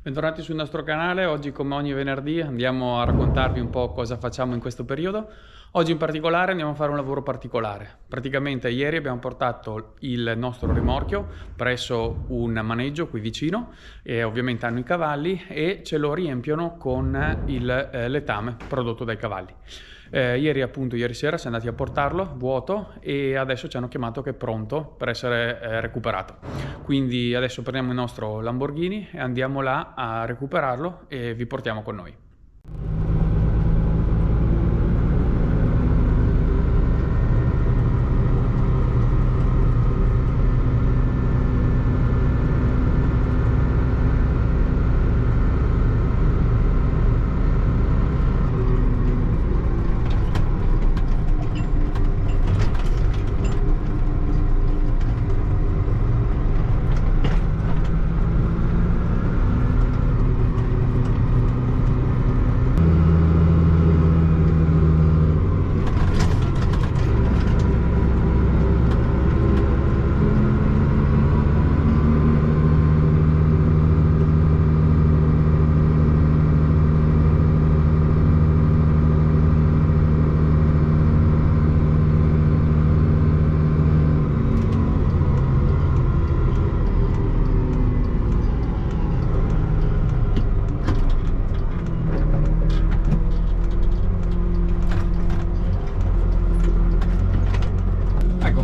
Bentornati sul nostro canale. Oggi, come ogni venerdì, andiamo a raccontarvi un po' cosa facciamo in questo periodo. Oggi in particolare andiamo a fare un lavoro particolare. Praticamente ieri abbiamo portato il nostro rimorchio presso un maneggio qui vicino e ovviamente hanno i cavalli e ce lo riempiono con il letame prodotto dai cavalli. Ieri sera siamo andati a portarlo vuoto e adesso ci hanno chiamato che è pronto per essere recuperato. Quindi adesso prendiamo il nostro Lamborghini e andiamo là a recuperarlo e vi portiamo con noi.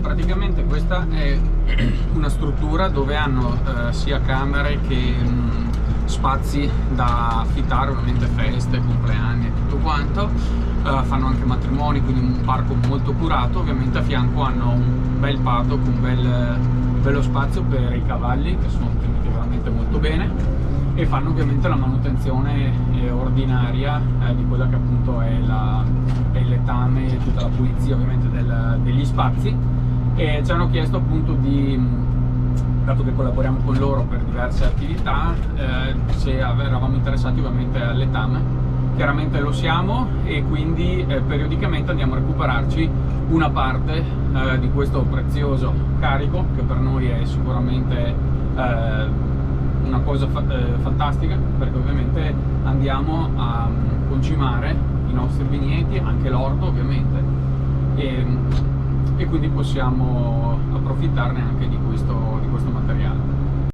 Praticamente questa è una struttura dove hanno sia camere che spazi da affittare, ovviamente feste, compleanni e tutto quanto. Fanno anche matrimoni, quindi un parco molto curato. Ovviamente a fianco hanno un bel parco con bello spazio per i cavalli, che sono tenuti veramente molto bene, e fanno ovviamente la manutenzione ordinaria di quella che appunto è il letame e tutta la pulizia ovviamente degli spazi. E ci hanno chiesto appunto dato che collaboriamo con loro per diverse attività, se eravamo interessati ovviamente al letame. Chiaramente lo siamo e quindi periodicamente andiamo a recuperarci una parte di questo prezioso carico, che per noi è sicuramente una cosa fantastica, perché ovviamente andiamo a concimare i nostri vigneti, anche l'orto ovviamente, e quindi possiamo approfittarne anche di questo materiale.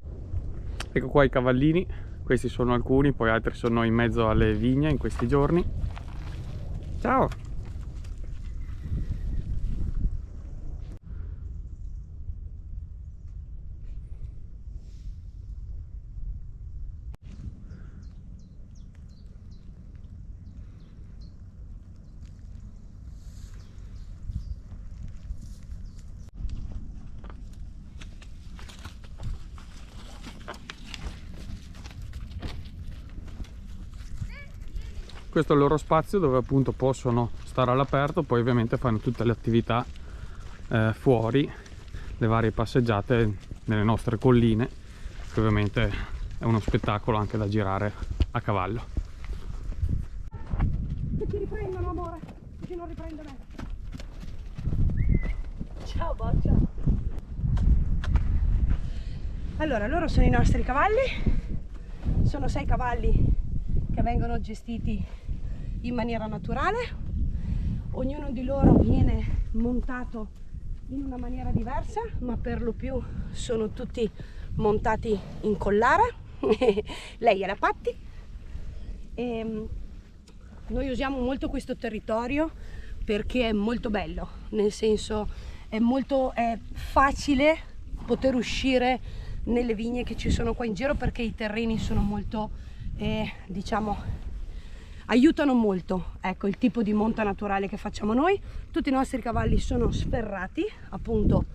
Ecco qua i cavallini, questi sono alcuni, poi altri sono in mezzo alle vigne in questi giorni. Ciao! Questo è il loro spazio dove appunto possono stare all'aperto, poi ovviamente fanno tutte le attività fuori, le varie passeggiate nelle nostre colline, che ovviamente è uno spettacolo anche da girare a cavallo. Che ti riprendono, amore, che non riprende me. Ciao Boccia. Allora, loro sono i nostri cavalli, sono 6 cavalli che vengono gestiti in maniera naturale. Ognuno di loro viene montato in una maniera diversa, ma per lo più sono tutti montati in collare. Lei è la Patti e noi usiamo molto questo territorio perché è molto bello, nel senso è facile poter uscire nelle vigne che ci sono qua in giro, perché i terreni sono molto diciamo aiutano molto, ecco, il tipo di monta naturale che facciamo noi. Tutti i nostri cavalli sono sferrati appunto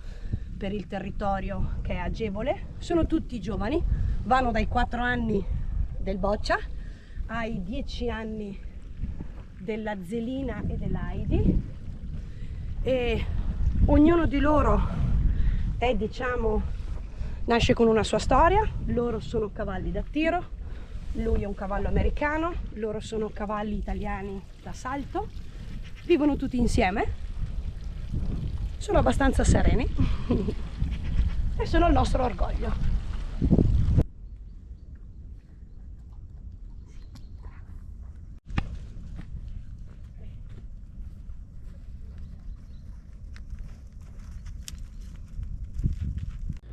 per il territorio, che è agevole. Sono tutti giovani, vanno dai 4 anni del Boccia ai 10 anni della Zelina e dell'Heidi, e ognuno di loro è, diciamo, nasce con una sua storia. Loro sono cavalli da tiro, lui è un cavallo americano, loro sono cavalli italiani da salto, vivono tutti insieme, sono abbastanza sereni e sono il nostro orgoglio.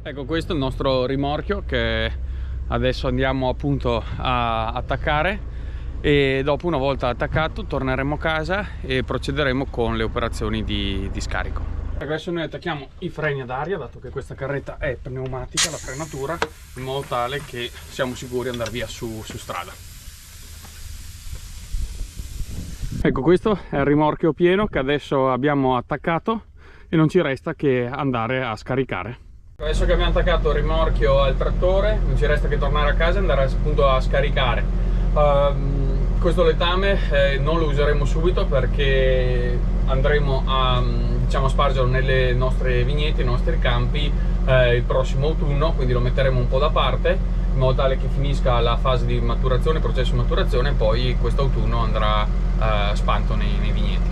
Ecco, questo è il nostro rimorchio che adesso andiamo appunto a attaccare, e dopo, una volta attaccato, torneremo a casa e procederemo con le operazioni di scarico. Adesso noi attacchiamo i freni ad aria, dato che questa carretta è pneumatica, la frenatura, in modo tale che siamo sicuri di andare via su strada. Ecco, questo è il rimorchio pieno che adesso abbiamo attaccato e non ci resta che andare a scaricare. Adesso che abbiamo attaccato il rimorchio al trattore, non ci resta che tornare a casa e andare appunto a scaricare. Questo letame non lo useremo subito, perché andremo a, diciamo, spargerlo nelle nostre vignette, nei nostri campi il prossimo autunno, quindi lo metteremo un po' da parte in modo tale che finisca la fase di maturazione, il processo di maturazione, e poi quest'autunno andrà spanto nei vigneti.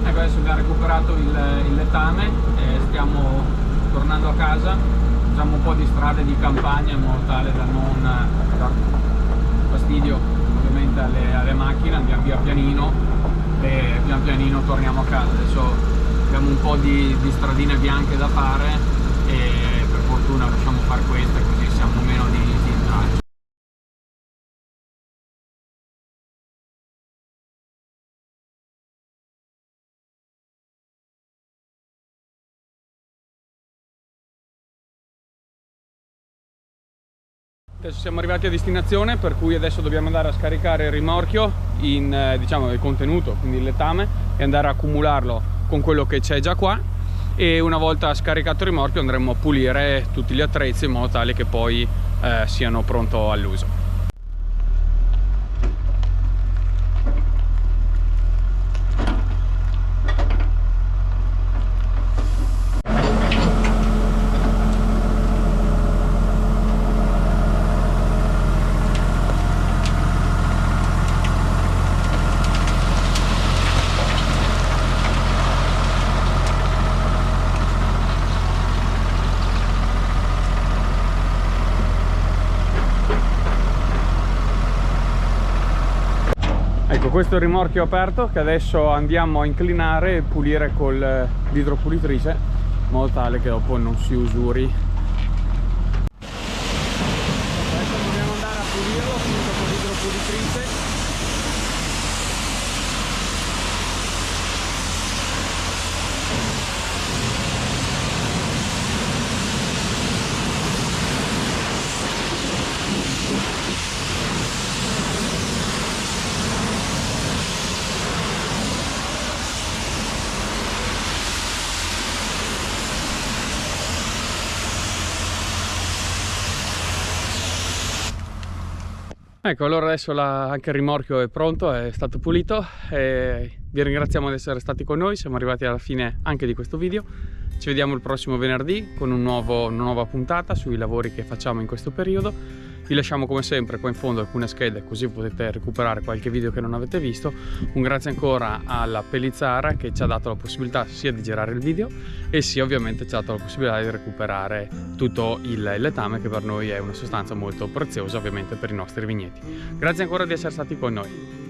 Ecco, adesso abbiamo recuperato il letame e stiamo tornando a casa. Facciamo un po' di strade di campagna in modo tale da non dar fastidio ovviamente alle macchine. Andiamo via pianino e pian pianino torniamo a casa. Adesso abbiamo un po' di stradine bianche da fare e per fortuna riusciamo a fare queste, così siamo meno di intralci. Adesso siamo arrivati a destinazione, per cui adesso dobbiamo andare a scaricare il rimorchio in, diciamo, il contenuto, quindi il letame, e andare a accumularlo con quello che c'è già qua, e una volta scaricato il rimorchio andremo a pulire tutti gli attrezzi in modo tale che poi siano pronto all'uso. Ecco, questo è il rimorchio aperto che adesso andiamo a inclinare e pulire con l'idropulitrice in modo tale che dopo non si usuri. Adesso dobbiamo andare a pulirlo appunto con l'idropulitrice. Ecco, allora adesso anche il rimorchio è pronto, è stato pulito, e vi ringraziamo di essere stati con noi. Siamo arrivati alla fine anche di questo video. Ci vediamo il prossimo venerdì con una nuova puntata sui lavori che facciamo in questo periodo. Vi lasciamo come sempre qua in fondo alcune schede, così potete recuperare qualche video che non avete visto. Un grazie ancora alla Pellizzara, che ci ha dato la possibilità sia di girare il video e sia ovviamente ci ha dato la possibilità di recuperare tutto il letame, che per noi è una sostanza molto preziosa ovviamente per i nostri vigneti. Grazie ancora di essere stati con noi.